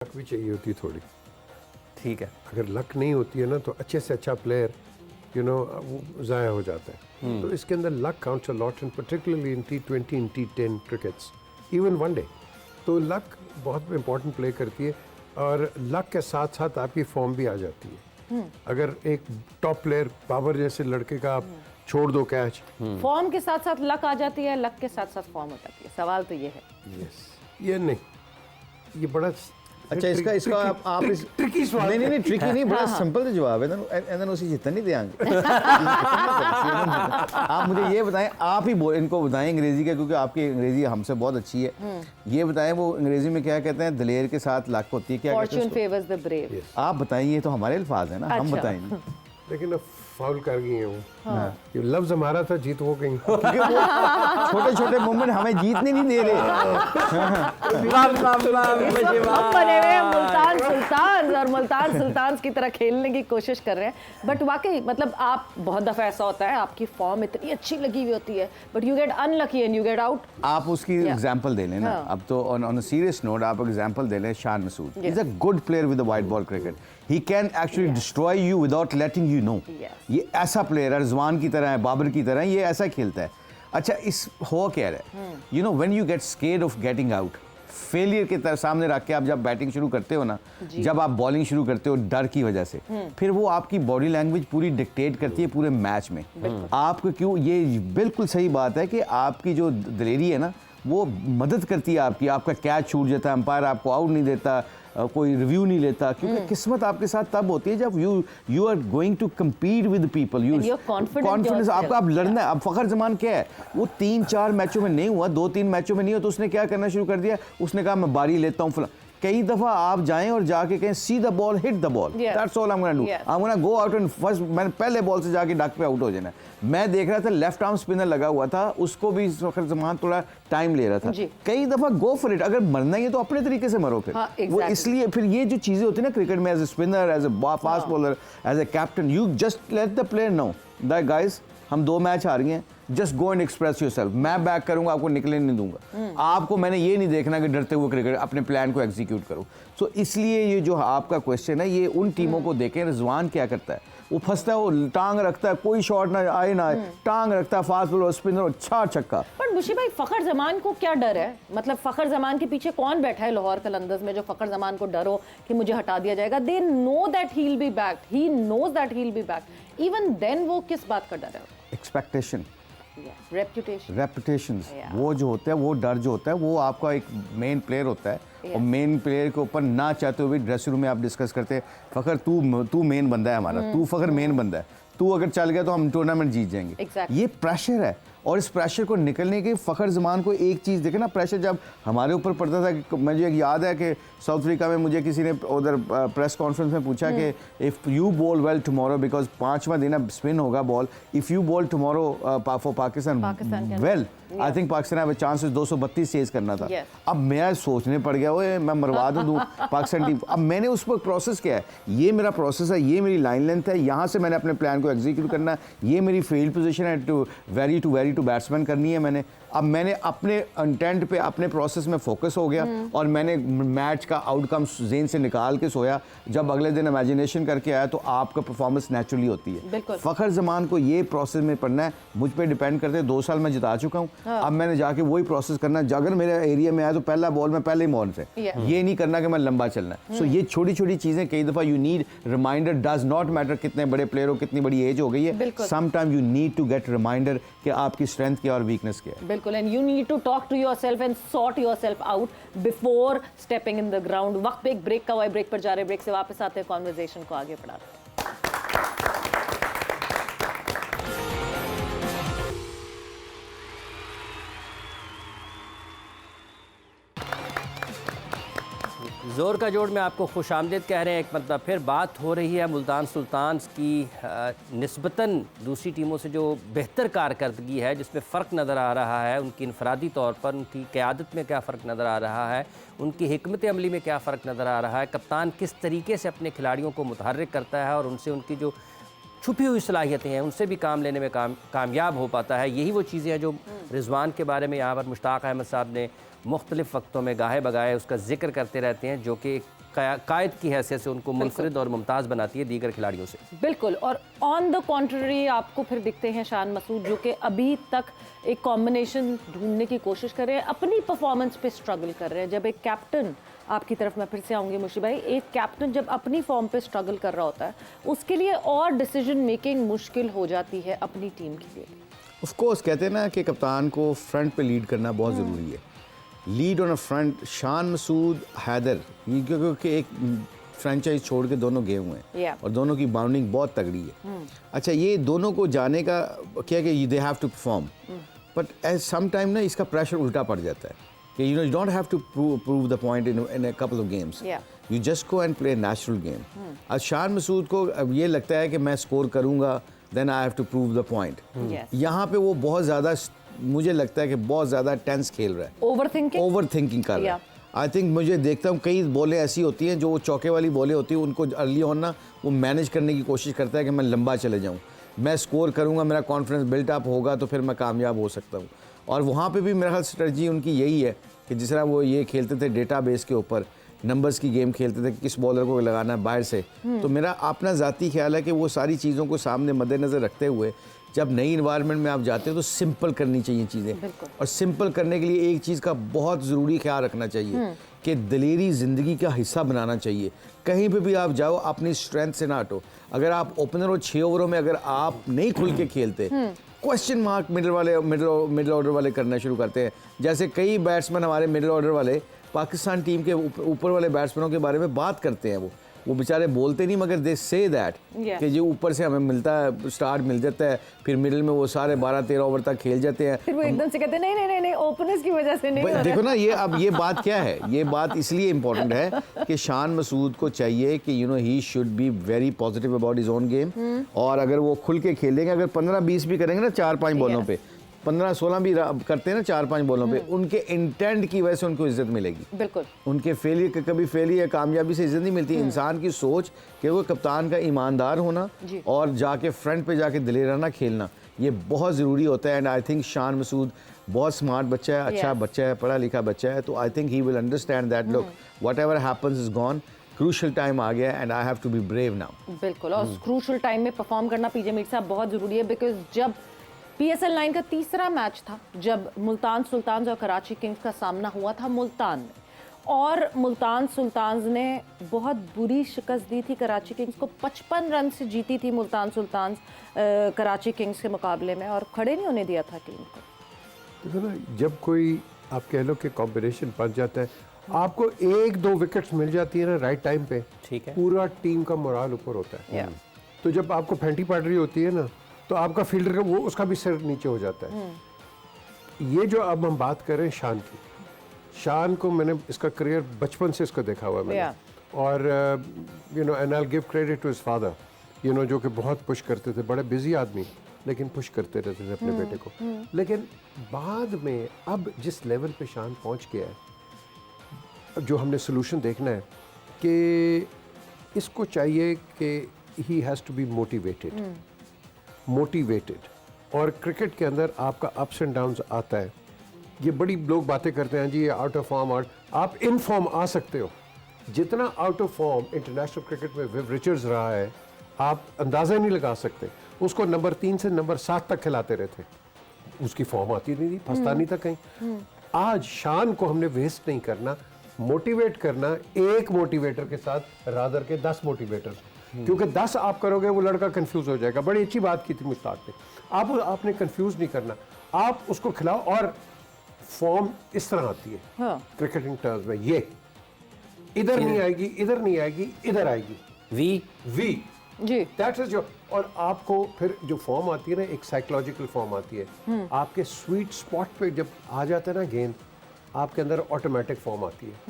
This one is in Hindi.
लक भी चाहिए होती है थोड़ी। ठीक है। अगर लक नहीं होती है ना तो अच्छे से अच्छा प्लेयर वो ज़ाया हो जाता है। तो इसके अंदर luck counts a lot and particularly in T20 in T10 crickets even one day. तो लक बहुत इंपॉर्टेंट प्ले करती है और लक के साथ साथ आपकी फॉर्म भी आ जाती है। अगर एक टॉप प्लेयर बाबर जैसे लड़के का आप छोड़ दो कैच, फॉर्म के साथ साथ लक आ जाती है, लक के साथ साथ फॉर्म हो जाती है। सवाल तो ये है। यस ये नहीं, ये बड़ा अच्छा इसका आप इस ट्रिकी सवाल नहीं ट्रिकी नहीं, बड़ा सिंपल सा जवाब है एंड देन उसी जितना नहीं देंगे। आप मुझे ये बताएं, आप ही इनको बताएं अंग्रेजी का, क्योंकि आपकी अंग्रेजी हमसे बहुत अच्छी है। ये बताएं वो अंग्रेजी में क्या कहते हैं, दलेर के साथ लक होती है, क्या कहते हैं फॉर्च्यून फेवर्स द ब्रेव। आप बताएं, ये तो हमारे अल्फाज है ना, हम अच्छा। बताएंगे। लेकिन अब फाउल कर गई है वो। ये लफ्ज हमारा था, जीत वो गई। छोटे छोटे मोमेंट हमें जीतने नहीं दे रहे। हम बने हुए हैं मुल्तान सुल्तान और मुल्तान सुल्तान की तरह खेलने की कोशिश कर रहे हैं। बट वाकई मतलब आप बहुत दफा ऐसा होता है आपकी फॉर्म इतनी अच्छी लगी हुई होती है but you get unlucky and you get out. आप उसकी एग्जांपल दे लें ना। अब तो ऑन अ सीरियस नोट आप एग्जांपल दे लें, Shan Masood is a good player with the white ball cricket. He can actually destroy you without letting you know. ये ऐसा प्लेयर है, रिजवान की तरह है, बाबर की तरह, ये ऐसा खेलता है। अच्छा इस हो क्या रहा है, you know when you get scared of getting out, failure के तरह सामने रख के आप जब बैटिंग शुरू करते हो ना, जब आप बॉलिंग शुरू करते हो डर की वजह से, फिर वो आपकी बॉडी लैंग्वेज पूरी डिक्टेट करती है पूरे मैच में आपको। क्यों, ये बिल्कुल सही बात है कि आपकी जो दलेरी है ना वो मदद करती है आपकी। आपका कैच छूट जाता है, अंपायर आपको आउट नहीं देता, कोई रिव्यू नहीं लेता, क्योंकि किस्मत आपके साथ तब होती है जब you are going to compete with people. You confidence आपका, आप लड़ना है। अब फखर जमान क्या है, वो 3-4 मैचों में नहीं हुआ, 2-3 मैचों में नहीं हुआ, तो उसने क्या करना शुरू कर दिया, उसने कहा मैं बारी लेता हूँ फला। कई दफा आप जाएं और जाके कहें see the ball, hit the ball, that's all I am gonna do. I am gonna go out and first, मैंने पहले बॉल से जाके डक पे आउट हो जाना। मैं देख रहा था लेफ्ट आर्म स्पिनर लगा हुआ था, उसको भी फखर जमान थोड़ा टाइम ले रहा था। कई दफा गो फॉर इट, अगर मरना ही है तो अपने तरीके से मरो फिर। वो इसलिए फिर ये जो चीजें होती है ना क्रिकेट में, as a spinner, as a fast bowler, as a captain, you just let the player know that guys हम 2 मैच हार गए हैं, just go and express yourself. मैं बैक करूंगा, आपको निकलने नहीं दूंगा। आपको मैंने ये नहीं देखना कि डरते हुए क्रिकेट अपने प्लान को एग्जीक्यूट करो। सो इसलिए ये जो आपका क्वेश्चन है, ये उन टीमों को देखें। रिजवान क्या करता है, वो फंसता है, वो टांग रखता है, कोई शॉट ना आए ना आए, टांग रखता है, फास्ट बॉलर, स्पिनर, अच्छा छक्का। पर मुशी भाई फखर जमान को क्या डर है? मतलब फखर जमान के पीछे कौन बैठा है लाहौर कलंदर्स में जो फखर जमान को डर हो कि मुझे हटा दिया जाएगा? They know that he will be back, he knows that he will be back. Even then वो किस बात का डर है? एक्सपेक्टेशन, रेपुटेशन, वो जो होता है, वो डर जो होता है, वो आपका एक मेन प्लेयर होता है। और मेन प्लेयर के ऊपर ना चाहते हुए ड्रेसिंग रूम में आप डिस्कस करते हैं, फखर तू मेन बंदा है हमारा, तू फखर मेन बंदा है, तू अगर चल गया तो हम टूर्नामेंट जीत जाएंगे। ये प्रेशर है और इस प्रेशर को निकलने के फखर जमान को एक चीज़ देखे ना, प्रेशर जब हमारे ऊपर पड़ता था कि मुझे याद है कि साउथ अफ्रीका में मुझे किसी ने उधर प्रेस कॉन्फ्रेंस में पूछा कि if you bowl well tomorrow, because 5वां दिन अब स्पिन होगा ball, if you bowl tomorrow for Pakistan well, I think Pakistan have a chances 232 chase करना था। अब मैं सोचने पड़ गया, ओए मैं मरवा दूँ पाकिस्तान टीम। अब मैंने उस पर प्रोसेस किया है, ये मेरा प्रोसेस है, ये मेरी लाइन लेंथ है, यहाँ से मैंने अपने प्लान को एग्जीक्यूट करना है, ये मेरी फील्ड पोजीशन है, टू वेरी टू बैट्समैन करनी है मैंने। अब मैंने अपने इंटेंट पे, अपने प्रोसेस में फोकस हो गया और मैंने मैच का आउटकम जेन से निकाल के सोया। जब अगले दिन इमेजिनेशन करके आया तो आपका परफॉर्मेंस नेचुरली होती है। फखर जमान को ये प्रोसेस में पढ़ना है, मुझ पे डिपेंड करते हैं। 2 साल मैं जिता चुका हूँ, अब मैंने जाके वही प्रोसेस करना है। अगर मेरे एरिया में आया तो पहला बॉल में पहले ही मॉल से, ये नहीं करना कि मैं लंबा चलना है। सो ये छोटी छोटी चीजें कई दफा you need reminder, does not matter कितने बड़े प्लेयर हो, कितनी बड़ी एज हो गई है, some time you need to get reminder कि आपकी स्ट्रेंथ क्या और वीकनेस क्या है। बिल्कुल, and you need to talk to yourself and sort yourself out before stepping in the ground. वक्त पे एक ब्रेक का हुआ है, ब्रेक पर जा रहे, ब्रेक से वापस आते हैं, कॉन्वर्सेशन को आगे बढ़ाते हैं। ज़ोर का जोड़ में आपको खुश आमदीद कह रहे हैं। एक मतलब फिर बात हो रही है मुल्तान सुल्तान्स की निस्बतन दूसरी टीमों से जो बेहतर कारकर्दगी है, जिसमें फ़र्क नज़र आ रहा है, उनकी इनफरादी तौर पर उनकी क़यादत में क्या फ़र्क नज़र आ रहा है, उनकी हिकमत अमली में क्या फ़र्क नज़र आ रहा है, कप्तान किस तरीके से अपने खिलाड़ियों को मुतहर्रिक करता है और उनसे उनकी जो छुपी हुई सलाहियतें हैं उनसे भी काम लेने में कामयाब हो पाता है। यही वो चीज़ें हैं जो रिजवान के बारे में यहाँ पर मुश्ताक अहमद साहब ने मुख्तलिफ़ वक्तों में गाहे बगाए उसका ज़िक्र करते रहते हैं, जो कि कायद की हैसियत से उनको मुनफरिद और मुमताज़ बनाती है दीगर खिलाड़ियों से। बिल्कुल, और ऑन द कॉन्ट्ररी आपको फिर दिखते हैं शान मसूद, जो कि अभी तक एक कॉम्बिनेशन ढूंढने की कोशिश कर रहे हैं, अपनी परफॉर्मेंस पे स्ट्रगल कर रहे हैं। जब एक कैप्टन, आपकी तरफ मैं फिर से आऊँगी मुशी भाई, एक कैप्टन जब अपनी फॉर्म पे स्ट्रगल कर रहा होता है, उसके लिए और डिसीजन मेकिंग मुश्किल हो जाती है अपनी टीम के लिए। ऑफ कोर्स कहते हैं ना कि कप्तान को फ्रंट पे लीड करना बहुत ज़रूरी है। Lead on a front, Shan Masood, Haider, ये क्योंकि एक फ्रेंचाइज छोड़ के दोनों गए हुए हैं Yeah. और दोनों की बाउंडिंग बहुत तगड़ी है। अच्छा, ये दोनों को जाने का क्या कि they have to perform, but as some time ना इसका प्रेशर उल्टा पड़ जाता है कि you don't have to prove the point in a couple of games, Yeah. You just go and play natural game. अब शान मसूद को अब ये लगता है कि मैं स्कोर करूंगा, then I have to prove the point. Yes. यहाँ पे वो बहुत ज़्यादा, मुझे लगता है कि बहुत ज़्यादा टेंस खेल रहा है, ओवर थिंकिंग कर रहा है। आई थिंक मुझे देखता हूँ कई बॉलें ऐसी होती हैं जो चौके वाली बॉलें होती हैं, उनको अर्ली ऑन ना वो मैनेज करने की कोशिश करता है कि मैं लंबा चले जाऊँ, मैं स्कोर करूँगा, मेरा कॉन्फिडेंस बिल्ट अप होगा तो फिर मैं कामयाब हो सकता हूँ। और वहाँ पे भी मेरा ख्याल स्ट्रेटजी उनकी यही है कि जिस तरह वो ये खेलते थे डेटा बेस के ऊपर, नंबर्स की गेम खेलते थे कि किस बॉलर को लगाना है बाहर से, तो मेरा अपना ज़ाती ख्याल है कि वो सारी चीज़ों को सामने मद्देनज़र रखते हुए जब नई इन्वायरमेंट में आप जाते हो तो सिंपल करनी चाहिए चीज़ें। और सिंपल करने के लिए एक चीज़ का बहुत ज़रूरी ख्याल रखना चाहिए कि दिलेरी ज़िंदगी का हिस्सा बनाना चाहिए। कहीं पे भी आप जाओ अपनी स्ट्रेंथ से ना हटो। अगर आप ओपनर और 6 ओवरों में अगर आप नहीं खुल के खेलते, क्वेश्चन मार्क मिडिल ऑर्डर वाले करना शुरू करते हैं, जैसे कई बैट्समैन हमारे मिडिल ऑर्डर वाले पाकिस्तान टीम के ऊपर वाले बैट्समैनों के बारे में बात करते हैं, वो बेचारे बोलते नहीं मगर दे से दैट कि जो ऊपर से हमें मिलता है, स्टार्ट मिल जाता है, फिर मिडिल में वो सारे 12-13 ओवर तक खेल जाते हैं, फिर वो एकदम से कहते हैं नहीं ओपनर्स की वजह से नहीं हो रहा है। देखो ना ये अब ये बात क्या है, ये बात इसलिए इम्पोर्टेंट है कि शान मसूद को चाहिए कि he should be very positive about his own game. और अगर वो खुल के खेलेंगे, अगर 15-20 भी करेंगे ना 4-5 बॉलों पे, 15-16 भी करते हैं ना 4-5 बॉलों पे, उनके इंटेंट की वजह से उनको इज्जत मिलेगी। बिल्कुल, उनके फेलियर, कभी फेलियर कामयाबी से इज्जत नहीं मिलती। इंसान की सोच कि वो कप्तान का ईमानदार होना और जाके फ्रंट पे जाके दिलेराना खेलना, ये बहुत ज़रूरी होता है। And I think Shan Masood बहुत स्मार्ट बच्चा है, अच्छा बच्चा है, पढ़ा लिखा बच्चा है, तो I think he will understand that look whatever happens is gone, crucial time आ गया and I have to be brave now. बिल्कुल, और क्रूशल टाइम में परफॉर्म करना पीजे मीर साहब बहुत ज़रूरी है, बिकॉज जब PSL 9 का तीसरा मैच था, जब मुल्तान सुल्तान्स और कराची किंग्स का सामना हुआ था मुल्तान में, और मुल्तान सुल्तान्स ने बहुत बुरी शिकस्त दी थी कराची किंग्स को। 55 रन से जीती थी मुल्तान सुल्तान्स कराची किंग्स के मुकाबले में, और खड़े नहीं होने दिया था टीम को। देखो ना, जब कोई आप कह लो कि कॉम्बिनेशन बन जाता है, आपको 1-2 विकेट्स मिल जाती है ना राइट टाइम पे, ठीक है, पूरा टीम का मोराल ऊपर होता है। तो जब आपको फेंटी पाटरी होती है ना, तो आपका फील्डर का वो उसका भी सिर नीचे हो जाता है। ये जो अब हम बात कर रहे हैं शान की, शान को मैंने इसका करियर बचपन से इसको देखा हुआ है मैंने, और and I will give credit to his father, जो कि बहुत पुश करते थे, बड़े बिजी आदमी लेकिन पुश करते रहते थे अपने बेटे को। लेकिन बाद में अब जिस लेवल पे शान पहुंच गया है, अब जो हमने सोल्यूशन देखना है कि इसको चाहिए कि he has to be motivated. और क्रिकेट के अंदर आपका अप्स एंड डाउन्स आता है। ये बड़ी लोग बातें करते हैं जी ये आउट ऑफ फॉर्म, आप इन फॉर्म आ सकते हो। जितना out of form international cricket में विव रिचर्ड्स रहा है, आप अंदाज़ा नहीं लगा सकते। उसको नंबर 3 से नंबर 7 तक खिलाते रहते, उसकी फॉर्म आती नहीं थी, फंसता नहीं था कहीं। आज शान को हमने वेस्ट नहीं करना, मोटिवेट करना, एक मोटिवेटर के साथ रादर के 10 मोटिवेटर, क्योंकि 10 आप करोगे वो लड़का कंफ्यूज हो जाएगा। बड़ी अच्छी बात की थी मुश्ताक ने, आपने कंफ्यूज नहीं करना, आप उसको खिलाओ। और फॉर्म इस तरह आती है क्रिकेटिंग टर्म्स में, ये इधर नहीं आएगी, इधर नहीं आएगी, इधर आएगी, वी जी, दैट्स जो। और आपको फिर जो फॉर्म आती है ना, एक साइकोलॉजिकल फॉर्म आती है, आपके स्वीट स्पॉट पे जब आ जाता है ना गेंद, आपके अंदर ऑटोमेटिक फॉर्म आती है।